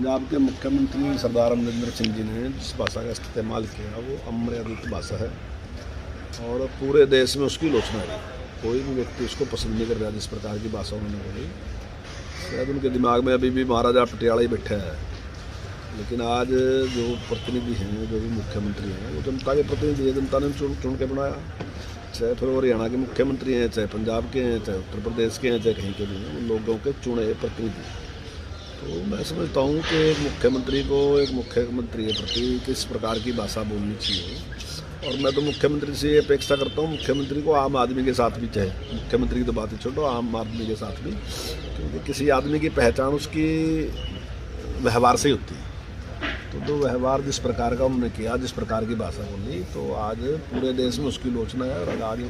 पंजाब के मुख्यमंत्री सरदार अमरिंदर सिंह जी ने जिस भाषा का इस्तेमाल किया वो अमर्यादित भाषा है और पूरे देश में उसकी आलोचना है। कोई भी व्यक्ति उसको पसंद नहीं कर रहा जिस प्रकार की भाषा उन्होंने बोली। शायद उनके दिमाग में अभी भी महाराजा पटियाला ही बैठा है। लेकिन आज जो प्रतिनिधि हैं, जो भी मुख्यमंत्री हैं, वो जनता के प्रतिनिधि है। जनता ने चुन के बनाया, चाहे फिर वो हरियाणा के मुख्यमंत्री हैं, चाहे पंजाब के हैं, चाहे उत्तर प्रदेश के हैं, चाहे कहीं के भी हैं, उन लोगों के चुने प्रतिनिधि। तो मैं समझता हूँ कि एक मुख्यमंत्री को एक मुख्यमंत्री के प्रति किस प्रकार की भाषा बोलनी चाहिए। और मैं तो मुख्यमंत्री से ये अपेक्षा करता हूँ, मुख्यमंत्री को आम आदमी के साथ भी, चाहे मुख्यमंत्री की तो बात ही छोड़ो, आम आदमी के साथ भी, क्योंकि किसी आदमी की पहचान उसकी व्यवहार से ही होती है। तो व्यवहार जिस प्रकार का उन्होंने किया, जिस प्रकार की भाषा बोली, तो आज पूरे देश में उसकी आलोचना है। और आज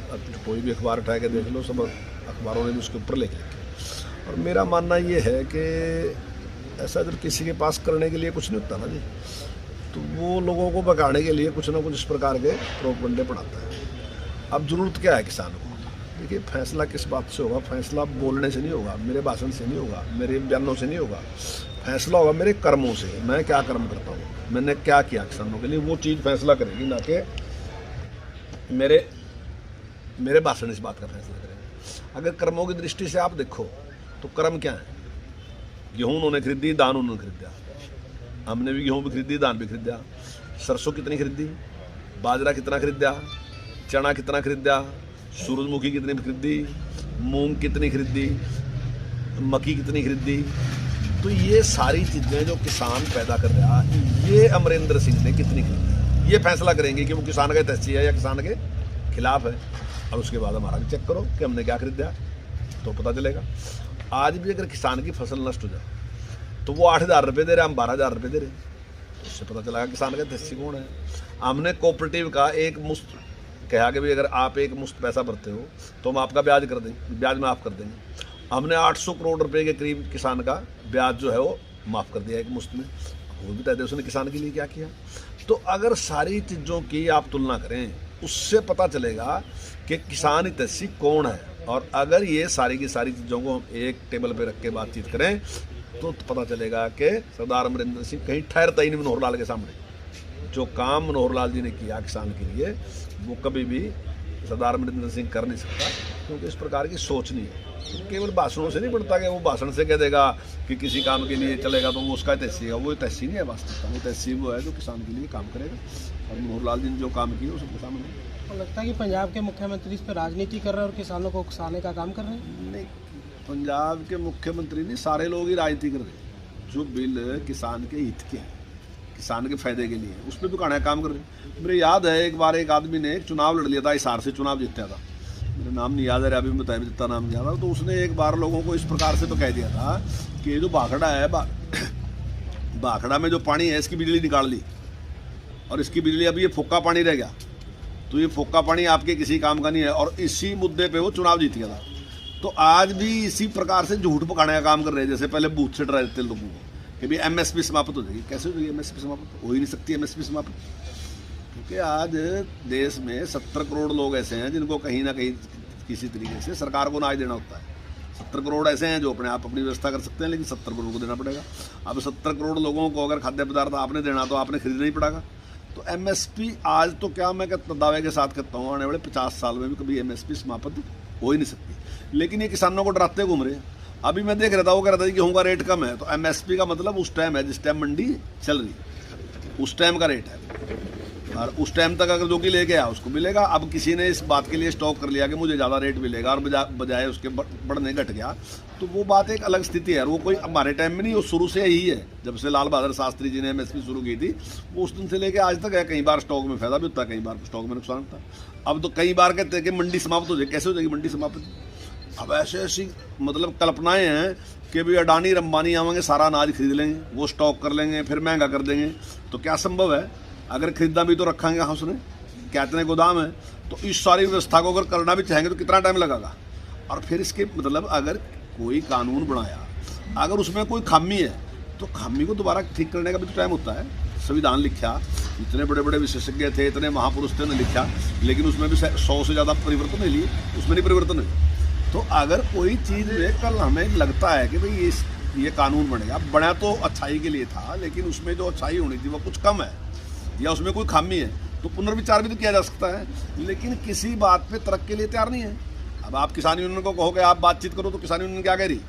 कोई भी अखबार उठा के देख लो, सब अखबारों ने भी उसके ऊपर लिख लिया। और मेरा मानना ये है कि ऐसा जब किसी के पास करने के लिए कुछ नहीं होता ना जी, तो वो लोगों को भगाने के लिए कुछ ना कुछ इस प्रकार के प्रोपगंडे पढ़ाता है। अब ज़रूरत क्या है किसान को? देखिए, फैसला किस बात से होगा? फैसला बोलने से नहीं होगा, मेरे भाषण से नहीं होगा, मेरे बयानों से नहीं होगा। फैसला होगा मेरे कर्मों से। मैं क्या कर्म करता हूँ, मैंने क्या किया किसानों के लिए, वो चीज़ फैसला करेगी, ना कि मेरे भाषण इस बात का फैसला करेंगे। अगर कर्मों की दृष्टि से आप देखो तो कर्म क्या है? गेहूँ उन्होंने खरीदी, धान उन्होंने खरीदा, हमने भी गेहूँ भी खरीदी, धान भी खरीदा। सरसों कितनी खरीदी, बाजरा कितना खरीदा, चना कितना खरीदा, सूरजमुखी कितनी खरीदी, मूंग कितनी खरीदी, मक्की कितनी खरीदी। तो ये सारी चीज़ें जो किसान पैदा कर रहा है, ये अमरिंदर सिंह ने कितनी खरीदी, ये फैसला करेंगे कि वो किसान का हितैषी है या किसान के खिलाफ है। और उसके बाद हमारा भी चेक करो कि हमने क्या खरीदा, तो पता चलेगा। आज भी अगर किसान की फसल नष्ट हो जाए तो वो 8,000 रुपये दे रहे, हम 12,000 रुपये दे रहे, तो उससे पता चलेगा किसान का हितैषी कौन है। हमने कोऑपरेटिव का एक मुश्त कहा कि भाई अगर आप एक मुश्त पैसा भरते हो तो हम आपका ब्याज कर देंगे, ब्याज माफ़ कर देंगे। हमने 800 करोड़ रुपए के करीब किसान का ब्याज जो है वो माफ़ कर दिया एक मुश्त में। वो भी तय उसने किसान के लिए क्या किया। तो अगर सारी चीज़ों की आप तुलना करें, उससे पता चलेगा कि किसान हितैषी कौन है। और अगर ये सारी की सारी चीज़ों को हम एक टेबल पे रख के बातचीत करें तो पता चलेगा कि सरदार अमरिंदर सिंह कहीं ठहरता ही नहीं मनोहर लाल के सामने। जो काम मनोहर लाल जी ने किया किसान के लिए, वो कभी भी सरदार अमरिंदर सिंह कर नहीं सकता, क्योंकि इस प्रकार की सोच नहीं है। तो केवल भाषणों से नहीं बढ़ता कि वो भाषण से कह देगा कि किसी काम के लिए चलेगा तो वो उसका हितैषी है। वो हितैषी नहीं है वास्तविकता, वो हितैषी वो है जो किसान के लिए काम करेगा। और मनोहर लाल जी ने जो काम किया वो सबके सामने। तो लगता है कि पंजाब के मुख्यमंत्री इस पर राजनीति कर रहे हैं और किसानों को उकसाने का काम कर रहे हैं। नहीं, पंजाब के मुख्यमंत्री नहीं, सारे लोग ही राजनीति कर रहे हैं। जो बिल किसान के हित के हैं, किसान के फायदे के लिए, उस पर भी काना काम कर रहे हैं। मेरे याद है एक बार एक आदमी ने चुनाव लड़ लिया था, हिसार से चुनाव जीता था, मेरा नाम नहीं याद है, अभी मैं बताया जितना नाम याद है। तो उसने एक बार लोगों को इस प्रकार से तो कह दिया था कि ये जो भाखड़ा है, भाखड़ा में जो पानी है इसकी बिजली निकाल ली, और इसकी बिजली अभी ये फोका पानी रह गया, तो ये फोका पानी आपके किसी काम का नहीं है। और इसी मुद्दे पे वो चुनाव जीत गया था। तो आज भी इसी प्रकार से झूठ पकाने का काम कर रहे हैं। जैसे पहले बूथ से डरा देते लोगों को कि भाई एमएसपी समाप्त हो जाएगी। कैसे हो जाएगी एमएसपी समाप्त? हो ही नहीं सकती एमएसपी समाप्त, क्योंकि आज देश में 70 करोड़ लोग ऐसे हैं जिनको कहीं ना कहीं किसी तरीके से सरकार को अनाज देना होता है। 70 करोड़ ऐसे हैं जो अपने आप अपनी व्यवस्था कर सकते हैं, लेकिन 70 करोड़ को देना पड़ेगा। अब 70 करोड़ लोगों को अगर खाद्य पदार्थ आपने देना तो आपने खरीदना ही पड़ेगा। तो एमएसपी आज तो क्या मैं दावे के साथ कहता हूँ, आने वाले 50 साल में भी कभी एमएसपी समाप्त हो ही नहीं सकती। लेकिन ये किसानों को डराते घूम रहे हैं। अभी मैं देख रहा था, वो कह रहा था कि गेहूँ का रेट कम है, तो एमएसपी का मतलब उस टाइम है जिस टाइम मंडी चल रही है, उस टाइम का रेट है। और उस टाइम तक अगर जो कि लेके आया उसको मिलेगा। अब किसी ने इस बात के लिए स्टॉक कर लिया कि मुझे ज़्यादा रेट मिलेगा और बजाय उसके बढ़ने घट गया, तो वो बात एक अलग स्थिति है। वो कोई हमारे टाइम में नहीं, वो शुरू से ही है। जब से लाल बहादुर शास्त्री जी ने एमएसपी शुरू की थी, वो उस दिन से लेके आज तक है। कई बार स्टॉक में फायदा भी होता है, कई बार स्टॉक में नुकसान होता है। अब तो कई बार कहते हैं कि मंडी समाप्त हो जाए। कैसे हो जाएगी मंडी समाप्त? अब ऐसे ऐसी मतलब कल्पनाएं हैं कि भाई अडानी अंबानी आवेंगे, सारा अनाज खरीद लेंगे, वो स्टॉक कर लेंगे, फिर महंगा कर देंगे। तो क्या संभव है? अगर खरीदा भी तो रखेंगे हाँ उसने, क्या इतने गोदाम है? तो इस सारी व्यवस्था को अगर करना भी चाहेंगे तो कितना टाइम लगेगा। और फिर इसके मतलब अगर कोई कानून बनाया, अगर उसमें कोई खामी है तो खामी को दोबारा ठीक करने का भी तो टाइम होता है। संविधान लिखा, इतने बड़े बड़े विशेषज्ञ थे, इतने महापुरुष थे, उन्होंने लिखा, लेकिन उसमें भी 100 से ज़्यादा परिवर्तन नहीं लिए, उसमें नहीं परिवर्तन है। तो अगर कोई चीज़ में कल हमें लगता है कि भाई ये कानून बनेगा। बना तो अच्छाई के लिए था, लेकिन उसमें जो अच्छाई होनी थी वो कुछ कम है या उसमें कोई खामी है, तो पुनर्विचार भी तो किया जा सकता है। लेकिन किसी बात पे तर्क के लिए तैयार नहीं है। अब आप किसान यूनियन को कहोगे आप बातचीत करो, तो किसान यूनियन क्या कह रही?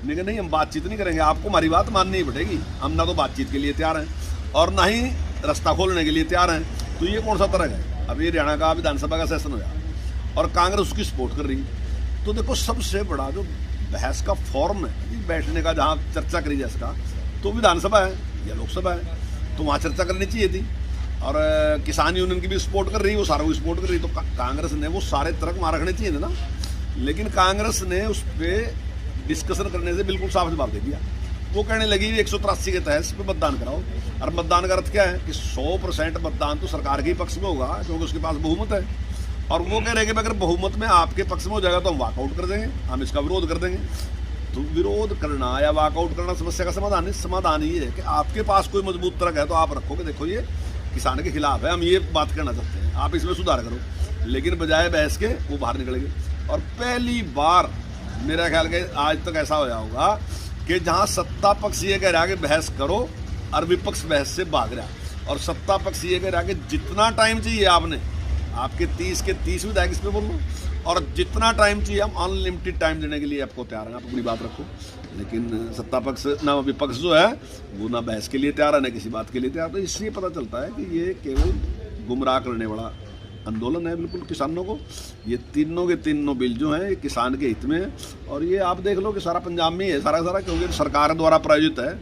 मैं कहा नहीं, हम बातचीत नहीं करेंगे, आपको हमारी बात माननी ही पड़ेगी। हम ना तो बातचीत के लिए तैयार हैं और ना ही रास्ता खोलने के लिए तैयार हैं। तो ये कौन सा तर्क है? अब ये हरियाणा का विधानसभा का सेशन होगा और कांग्रेस उसकी सपोर्ट कर रही है। तो देखो, सबसे बड़ा जो बहस का फॉर्म है बैठने का, जहाँ चर्चा करी जाए इसका, तो विधानसभा है या लोकसभा है, तो वहाँ चर्चा करनी चाहिए थी। और किसान यूनियन की भी सपोर्ट कर रही है, वो सारों की सपोर्ट कर रही है, तो कांग्रेस ने वो सारे तर्क वहाँ रखने चाहिए थे ना। लेकिन कांग्रेस ने उस पर डिस्कशन करने से बिल्कुल साफ जवाब दे दिया। वो कहने लगी 183 के तहत इस पर मतदान कराओ। और मतदान का अर्थ क्या है कि 100% मतदान तो सरकार के ही पक्ष में होगा, क्योंकि उसके पास बहुमत है। और वो कह रहे हैं कि अगर बहुमत में आपके पक्ष में हो जाएगा तो हम वॉकआउट कर देंगे, हम इसका विरोध कर देंगे। तो विरोध करना या वॉकआउट करना समस्या का समाधान नहीं। समाधान ये है कि आपके पास कोई मजबूत तर्क है तो आप रखोगे, देखो ये किसान के खिलाफ है, हम ये बात करना चाहते हैं, आप इसमें सुधार करो। लेकिन बजाय बहस के वो बाहर निकलेंगे। और पहली बार मेरा ख्याल के आज तक ऐसा होया होगा कि जहां सत्ता पक्ष ये कह रहा है कि बहस करो और विपक्ष बहस से भाग रहा, और सत्ता पक्ष ये कह रहा है कि जितना टाइम चाहिए आपने, आपके 30 के 30 विधायक इस पर बोल लो, और जितना टाइम चाहिए हम अनलिमिटेड टाइम देने के लिए आपको तैयार हैं, आप अपनी बात रखो। लेकिन सत्ता पक्ष ना विपक्ष जो है वो ना बहस के लिए तैयार है, ना किसी बात के लिए तैयार। तो इससे पता चलता है कि ये केवल गुमराह करने वाला आंदोलन है बिल्कुल किसानों को। ये तीनों के तीनों बिल जो हैं ये किसान के हित में है। और ये आप देख लो कि सारा पंजाब में ही है, सारा, क्योंकि सरकार द्वारा प्रायोजित है।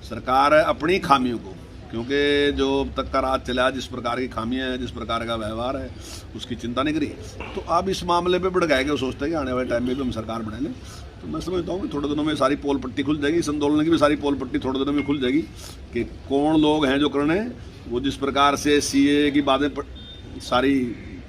सरकार अपनी खामियों को, क्योंकि जो तक का राज चला, जिस प्रकार की खामियां हैं, जिस प्रकार का व्यवहार है, उसकी चिंता नहीं करी। तो अब इस मामले पे भड़काएंगे, वो सोचते हैं कि आने वाले टाइम में भी हम सरकार बना लें। तो मैं समझता हूँ कि थोड़े दिनों में सारी पोल पट्टी खुल जाएगी, इस आंदोलन की भी सारी पोल पट्टी थोड़े दिनों में खुल जाएगी कि कौन लोग हैं जो करने। वो जिस प्रकार से CAA की बातें सारी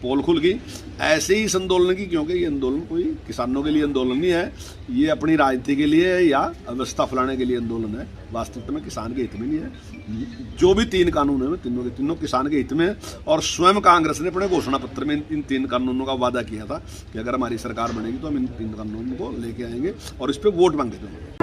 पोल खुल गई, ऐसे ही इस आंदोलन की, क्योंकि ये आंदोलन कोई किसानों के लिए आंदोलन नहीं है, ये अपनी राजनीति के लिए या अवस्था फैलाने के लिए आंदोलन है। वास्तविकता में किसान के हित में नहीं है। जो भी 3 कानून है वे तीनों के तीनों किसान के हित में है। और स्वयं कांग्रेस ने अपने घोषणा पत्र में इन 3 कानूनों का वादा किया था कि अगर हमारी सरकार बनेगी तो हम इन 3 कानूनों को लेके आएंगे और इस पर वोट मांगे थे।